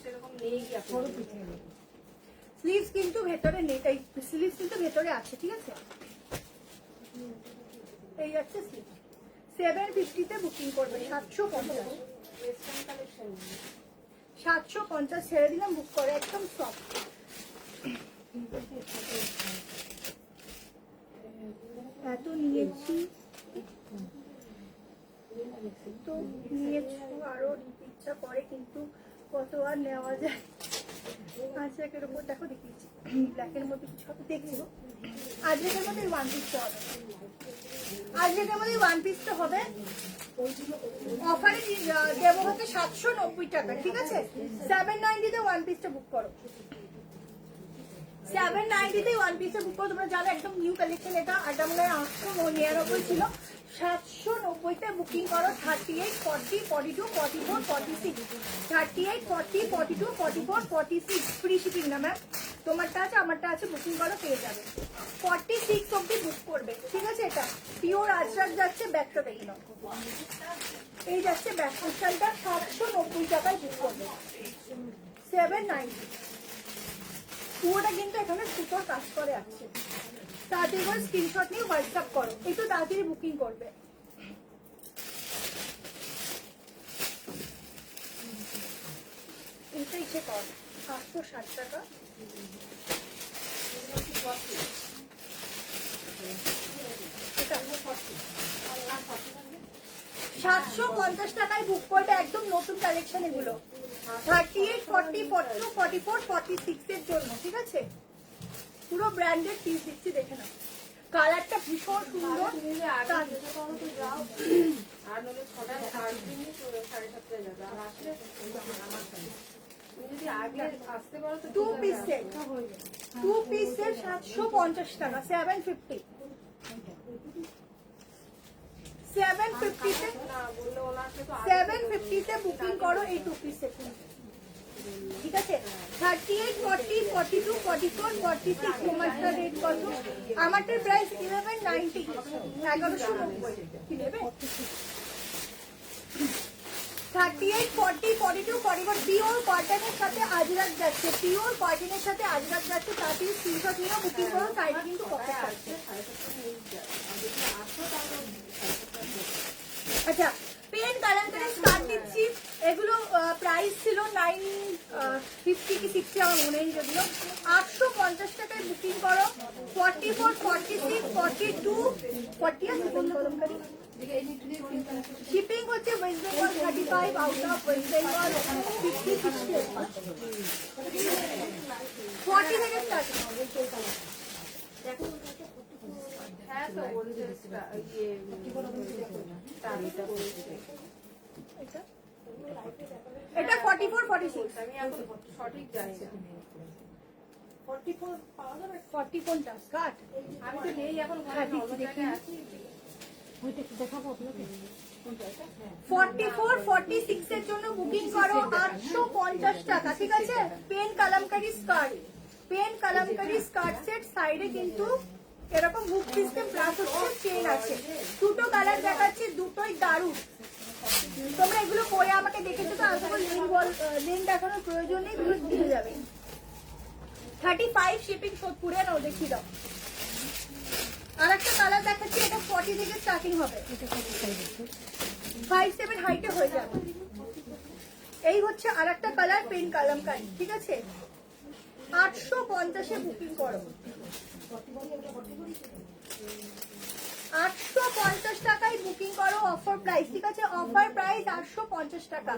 স্লিভস কিন্তু ভেতরে নেই এই স্লিভস কিন্তু ভেতরে আছে ঠিক আছে এই যাচ্ছে স্লিভ 750 তে বুকিং করবে 750 ছেড়ে দিলাম বুক করে একদম সফট এত নিয়েছি তো নিয়েছো আরো ইচ্ছা করে কিন্তু কত আর নেওয়া যায় আচ্ছা এর উপর দেখো দেখিয়েছি ব্ল্যাকের মধ্যে কিছু দেখছি আজকের মধ্যে ওয়ান পিসটা হবে আজকের মধ্যে ওয়ান পিসটা হবে অফারে দেবো হচ্ছে 790 টাকা ঠিক আছে 790 তে ওয়ান পিসটা বুক করো 790 তে ওয়ান পিসে বুক করো তোমরা জানো একদম নিউ কালেকশন এটা এটা মনে হয় 899 ছিল 790 তে বুকিং করো 38 40 42 44 46 38 40 42 44 46 ফ্রি শিপিং না ম্যাম তোমারটা আছে আমারটা আছে বুকিং করো পেয়ে যাবে 46 অবধি বুক করবে ঠিক আছে এটা পিওর আজরাক যাচ্ছে ব্যাগটা দেখে নাও এই যাচ্ছে ব্যাগ পোস্টালটা 790 টাকায় বুক করবে 790 পুরোটা কিন্তু এখানে সুতোর কাজ করে আছে তাড়াতাড়ি করে স্ক্রিনশট নিয়ে হোয়াটসঅ্যাপ করো একটু তাড়াতাড়ি বুকিং করবে এটা ইচ্ছে কর 860 টাকা এটা 750 টাকায় বুক করবে একদম নতুন কালেকশন এগুলো 38 40 42 44 46 এর জন্য ঠিক আছে পুরো ব্র্যান্ডেড পিস দিচ্ছি দেখে নাও কালারটা ভীষণ সুন্দর টু পিসের 750 টাকা 750 তে বুকিং করো এই টু পিস সেট ঠিক আছে 38 40 42 44 46 তোমারটা রেট কত আমারটার প্রাইস 1190 1190 কি নেবে 38 40 42 44 পিওর কটনের সাথে আজরাক যাচ্ছে পিওর কটনের সাথে আজরাক যাচ্ছে তাতে স্ক্রিনশট নিয়ে বুকিং করো সাইডে কিন্তু পকেট আছে আচ্ছা পেন কালামকারি স্টার্ট দিচ্ছি এগুলো প্রাইস ছিল 950 কি 60 আমার মনে নেই যেগুলো 850 টাকায় বুকিং করো 44 46 42 40 আছে কোন কালামকারি শিপিং হচ্ছে West Bengal 35 out of West Bengal 50 60 40 থেকে স্টার্ট হ্যাঁ তো বলছে এটা 44 46 আমি এখন সঠিক জানি না 44 পাওয়া যাবে 40 কোনটা স্কার্ট আমি তো নেই এখন ঘরে অন্য জায়গায় আছি ওইটা কি দেখাবো আপনাকে 44 46 এর জন্য বুকিং করো 850 টাকা ঠিক আছে পেন কালামকারি স্কার্ট সেট সাইডে কিন্তু এরকম বুক সিস্টেম প্লাস হচ্ছে চেন আছে। দুটো কালার দেখাচ্ছি, দুটোই দারুণ। তোমরা এগুলো পরে আমাকে দেখেছো তো, আসলে লিঙ্ক দেখানোর প্রয়োজন নেই, তুমি বুঝে যাবে। 35 শিপিং সোদপুরে নাও, দেখিয়ে দাও। আর একটা কালার দেখাচ্ছি, এটা 40 থেকে স্টার্টিং হবে, 5-7 হাইটে হয়ে যাবে। এই হচ্ছে আর একটা কালার, পেন কালামকারি, ঠিক আছে। 850-এ বুকিং করো, 850 টাকায় বুকিং করো, অফার প্রাইস, ঠিক আছে। অফার প্রাইস 850 টাকা।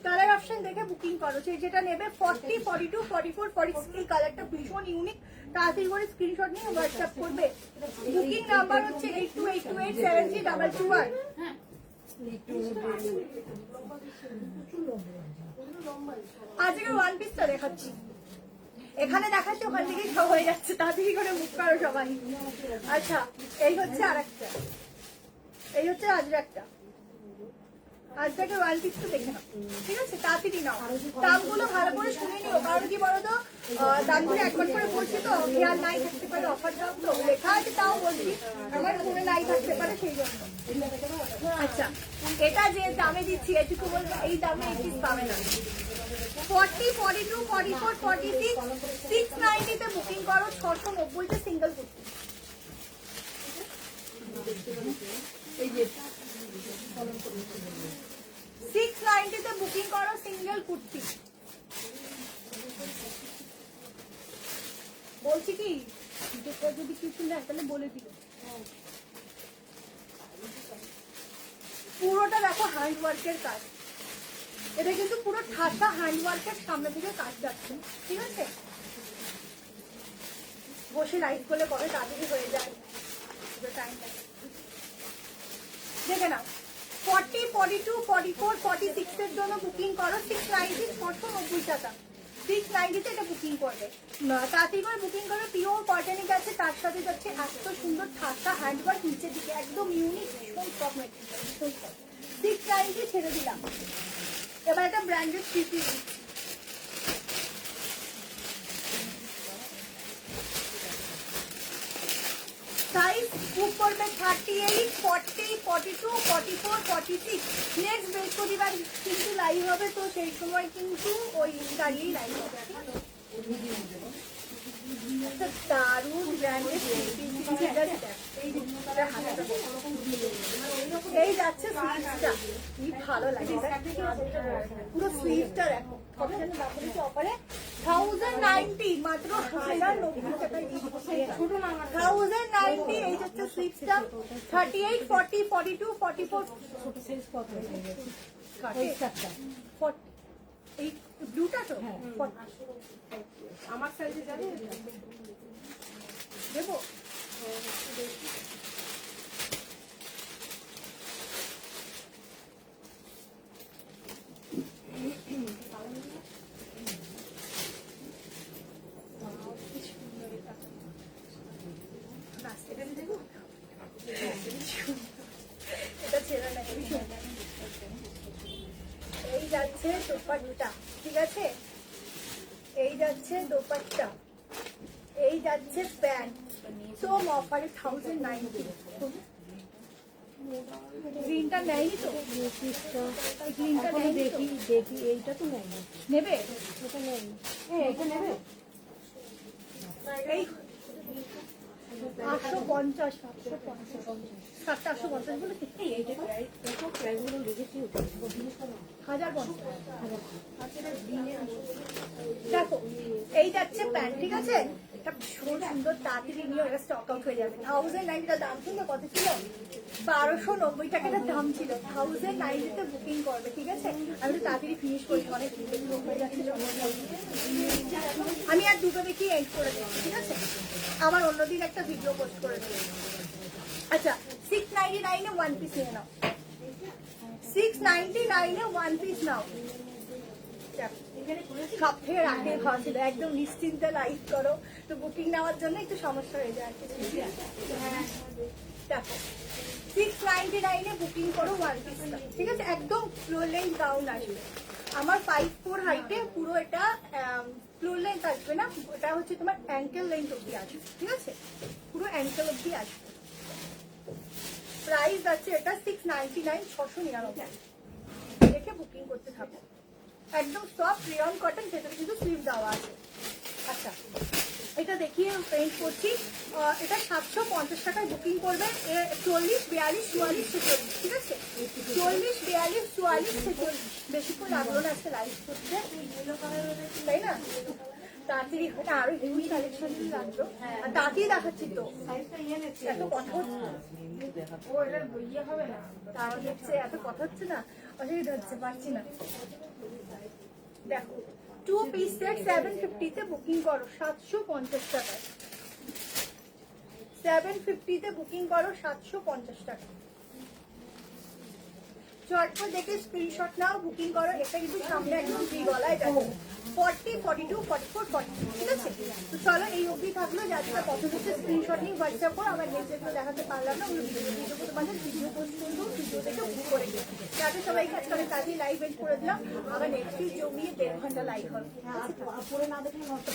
কালার অপশন দেখে বুকিং করো, যেটা নেবে 40, 42, 44, 46। এই কালারটা ভীষণ ইউনিক, তাড়াতাড়ি করে স্ক্রিনশট নিয়ে হোয়াটসঅ্যাপ করবে। বুকিং নাম্বার হচ্ছে 8282873221। আজকে ওয়ান পিসটা দেখাচ্ছি, এখানে দেখাচ্ছি, ওখান থেকেই সব হয়ে যাচ্ছে, তাড়াতাড়ি করে বুক করো সবাই। আচ্ছা, এই হচ্ছে আর একটা, এই হচ্ছে আজকে একটা। আজকে ওয়ান পিস তো দেখে নাও, ঠিক আছে, তাড়াতাড়ি নাও। দামগুলো ভালো করে শুনে নিও, কারণ কি বলো তো, দামগুলো একবার করে বলছি তো, খেয়াল নাই থাকতে পারে, অফার দাম তো লেখা আছে, তাও বলছি, আমার মনে নাই থাকতে পারে, সেই জন্য। আচ্ছা, এটা যে দামে দিচ্ছি, এটুকু বলবো, এই দামে এই পিস পাবে না। 40, 42, 44, 46, 690-তে বুকিং করো, 690-তে সিঙ্গেল কুর্তি। এই যে 690-তে বুকিং করো, সিঙ্গেল কুর্তি। বলছি কি, যদি কিছু নেয় তাহলে বলে দিল। পুরোটা দেখো হ্যান্ড ওয়ার্কের কাজ, এটা কিন্তু পুরো ঠাসা হ্যান্ড ওয়ার্কের, সামনে থেকে কাজ যাচ্ছে, ঠিক আছে। বসে লাইট করলে কবে তাড়াতাড়ি হয়ে যায়, টাইম লাগে। দেখে নাও, 40, 42, 44, 46 এর জন্য বুকিং করো, 690, 690 টাকা। 690-তে এটা বুকিং করবে, তাড়াতাড়ি করে বুকিং করবে। পিওর কটনিক আছে, তার সাথে যাচ্ছে এত সুন্দর ঠাসা হ্যান্ড ওয়ার্ক, নিচের দিকে একদম ইউনিক, ভীষণ সফট মেটেরিয়াল, ভীষণ সফট। 690 ছেড়ে দিলাম। এবার একটা ব্র্যান্ডেড সিপি, সাইজ বুক করবে 38, 40, 42, 44, 46। নেক্সট বৃহস্পতিবার কিন্তু লাইভ হবে, তো সেই সময় কিন্তু ওই দাঁড়িয়েই লাইভ হবে। একটা দারুণ ব্র্যান্ডেড এই যাচ্ছে স্লিভসটা, কি ভালো লাগে, পুরো স্লিভসটা দেখো, অফারে 1090, মাত্র 1090 টাকায় 1090। এই হচ্ছে স্লিভসটা, 38, 40, 42, 44। এই ব্লুটা তো আমার সাইজে যাবে, দেবো। এটা ছেড়ে না, এই যাচ্ছে দোপাট্টা, ঠিক আছে, এই যাচ্ছে দোপাট্টা, এই যাচ্ছে প্যান্ট। সোম অফারে 1090। গ্রিনটা নেয়নি তো, গ্রিনটা দেখি দেখি, এইটা তো নেই, নেবে, এটা নেই, এটা নেবে। এই 850, 750 বলে দেখো, এই যাচ্ছে প্যান্ট, ঠিক আছে, এটা ভীষণ সুন্দর, তাড়াতাড়ি নিয়ে ওটা স্টক আউট হয়ে যাবে। 1090 দাম ছিল, কত ছিল, 1290 টাকাটা দাম ছিল। 1090-তে বুকিং করবে, ঠিক আছে। আমি তো তাড়াতাড়ি ফিনিশ করি, অনেক হয়ে যাচ্ছে। আমি আর দুটো দেখি এন্ড করে দেবো, ঠিক আছে, আবার অন্যদিন একটা ভিডিও পোস্ট করে দেবো। আচ্ছা, 699-এ ওয়ান পিস নিয়ে নাও, 699-এ ওয়ান পিস নাও। সব থেকে রাখে ঘর ছিল, একদম নিশ্চিন্তে লাইভ করো, তো বুকিং নেওয়ার জন্য একটু সমস্যা হয়ে যায়। দেখো, 699-এ বুকিং করো ওয়ান পিস, ঠিক আছে, একদম ফ্লো লেন্থ গাউন আসবে। আমার 5'4" হাইটে পুরো এটা ফ্লোর লেন্থ আসবে না, এটা হচ্ছে তোমার অ্যাঙ্কেল লেন্থ অব্দি আসবে, ঠিক আছে, পুরো অ্যাঙ্কেল অব্দি আসবে। প্রাইস আছে এটা 699, 699। দেখে বুকিং করতে থাকো। একদম সফট রেয়ন কটন, ভেতরে কিন্তু স্লিভ দেওয়া আছে। আচ্ছা, এটা দেখিয়ে পেইন্ট করছি। এটা 750 টাকায় বুকিং করবে। 40, 42, 44, 46, ঠিক আছে, 40, 42, 44, 46। বেশিক্ষণ লাগলো না আজকে লাইভ করতে, তাই না? তাড়াতাড়ি এটা আরো হিউজ কালেকশন লাগলো, আর তাড়াতাড়ি দেখাচ্ছি তো, এত কথা হচ্ছে, তাও দেখছে এত কথা হচ্ছে না, অসুবিধা হচ্ছে, পারছি না। দেখো 2 পিস সেট 750 তে বুকিং করো 750 টাকায়, 750 তে বুকিং করো 750 টাকা। চটপট দেখে স্ক্রিনশট নাও, বুকিং করো। এটা কিন্তু সামনে একদম ফ্রি গলায় যাবে, 40, 42, 44, 40, ঠিক আছে। তো চলো এই অবধি থাকলো, যা যেটা পছন্দ হচ্ছে স্ক্রিনশট নিয়ে হোয়াটসঅ্যাপ করো। আমার নেক্সট যেগুলো দেখাতে পারলাম না ওগুলো ভিডিও তোমাদের ভিডিও পোস্ট করবো, ভিডিও দেখে বুক করে দিও। যাতে সবাই কাজ করে, কাজেই লাইভ এন্ড করে দিলাম। আবার নেক্সট উইক জমিয়ে 1.5 ঘন্টা লাইভ হবে। পরে না দেখলে নষ্ট